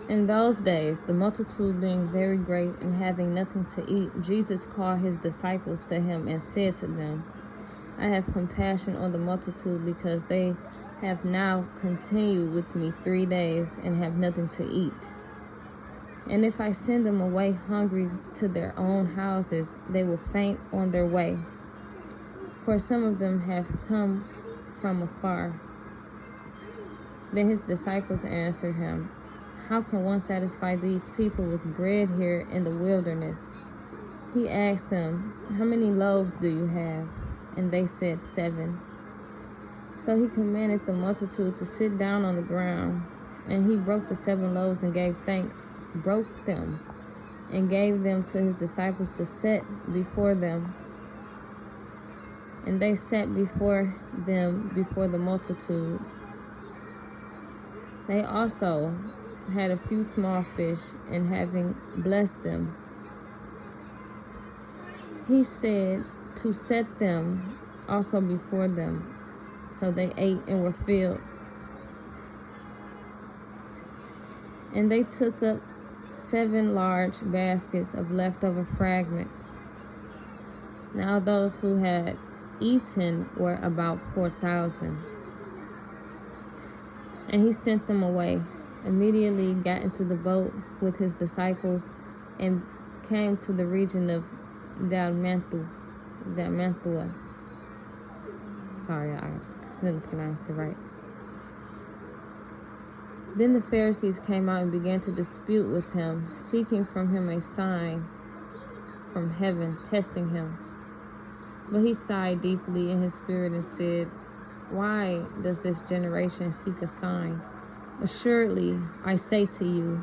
In those days, the multitude being very great and having nothing to eat, Jesus called his disciples to him and said to them, I have compassion on the multitude because they have now continued with me 3 days and have nothing to eat. And if I send them away hungry to their own houses, they will faint on their way. For some of them have come from afar. Then his disciples answered him, How can one satisfy these people with bread here in the wilderness? He asked them, How many loaves do you have? And they said, 7. So he commanded the multitude to sit down on the ground. And he broke the 7 loaves and gave thanks, broke them, and gave them to his disciples to set before them. And they sat before them before the multitude. They also had a few small fish, and having blessed them, he said to set them also before them. So they ate and were filled. And they took up 7 large baskets of leftover fragments. Now those who had eaten were about 4,000. And he sent them away, immediately got into the boat with his disciples, and came to the region of Dalmanutha. Sorry, I couldn't pronounce it right. Then the Pharisees came out and began to dispute with him, seeking from him a sign from heaven, testing him. But he sighed deeply in his spirit and said, Why does this generation seek a sign? Assuredly, I say to you,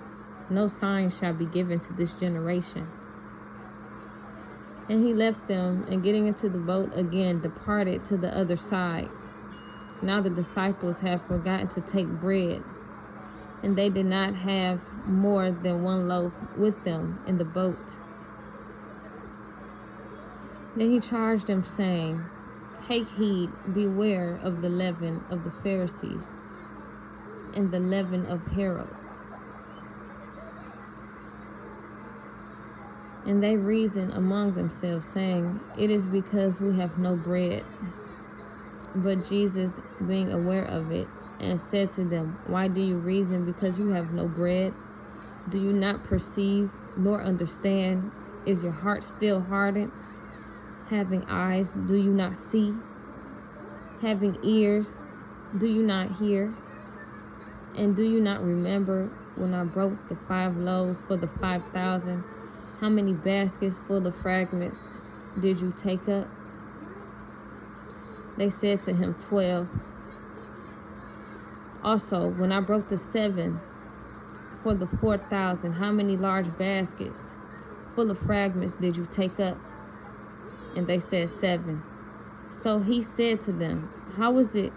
no sign shall be given to this generation. And he left them, and getting into the boat again, departed to the other side. Now the disciples had forgotten to take bread, and they did not have more than 1 loaf with them in the boat. Then he charged them, saying, Take heed, beware of the leaven of the Pharisees and the leaven of Herod. And they reasoned among themselves, saying, It is because we have no bread. But Jesus, being aware of it, and said to them, Why do you reason because you have no bread? Do you not perceive nor understand? Is your heart still hardened? Having eyes, do you not see? Having ears, do you not hear? And do you not remember when I broke the 5 loaves for the 5,000? How many baskets full of fragments did you take up? They said to him, 12. Also, when I broke the 7 for the 4,000, how many large baskets full of fragments did you take up? And they said, 7. So he said to them, How is it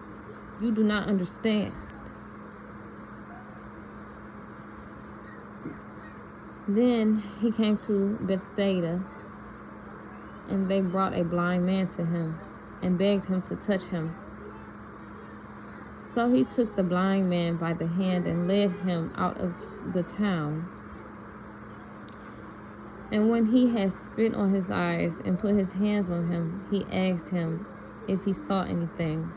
you do not understand? Then he came to Bethsaida, and they brought a blind man to him, and begged him to touch him. So he took the blind man by the hand and led him out of the town. And when he had spit on his eyes and put his hands on him, he asked him if he saw anything.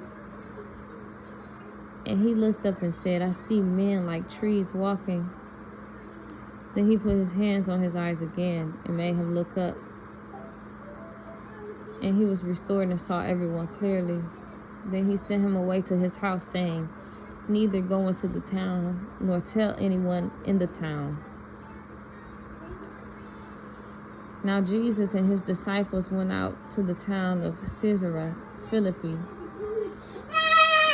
And he looked up and said, I see men like trees walking. Then he put his hands on his eyes again and made him look up. And he was restored and saw everyone clearly. Then he sent him away to his house, saying, Neither go into the town, nor tell anyone in the town. Now Jesus and his disciples went out to the town of Caesarea Philippi.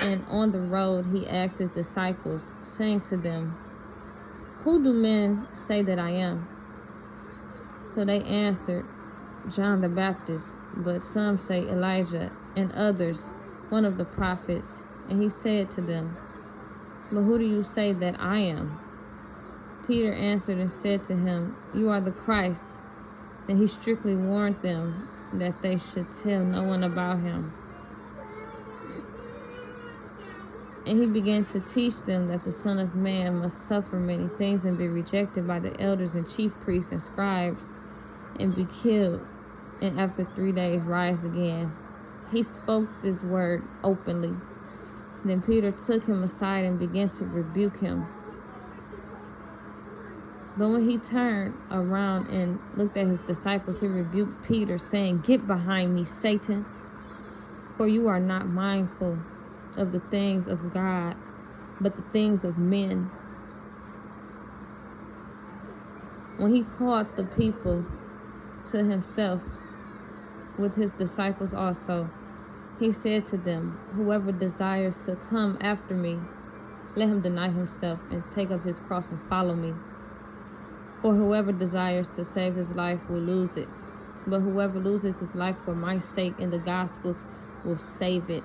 And on the road he asked his disciples, saying to them, Who do men say that I am? So they answered, John the Baptist, but some say Elijah, and others, one of the prophets. And he said to them, But who do you say that I am? Peter answered and said to him, You are the Christ. Then he strictly warned them that they should tell no one about him. And he began to teach them that the Son of Man must suffer many things and be rejected by the elders and chief priests and scribes and be killed, and after 3 days rise again. He spoke this word openly. Then Peter took him aside and began to rebuke him. But when he turned around and looked at his disciples, he rebuked Peter, saying, "Get behind me, Satan, for you are not mindful of the things of God, but the things of men." When he called the people to himself with his disciples also, he said to them, "Whoever desires to come after me, let him deny himself and take up his cross and follow me. For whoever desires to save his life will lose it, but whoever loses his life for my sake and the gospel's will save it.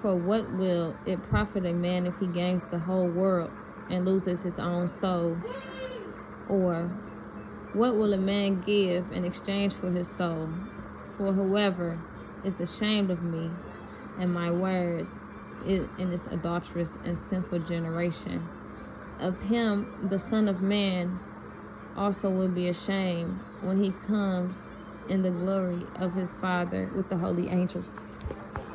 For what will it profit a man if he gains the whole world and loses his own soul? Or what will a man give in exchange for his soul? For whoever is ashamed of me and my words in this adulterous and sinful generation, of him the Son of Man also will be ashamed when he comes in the glory of his Father with the holy angels."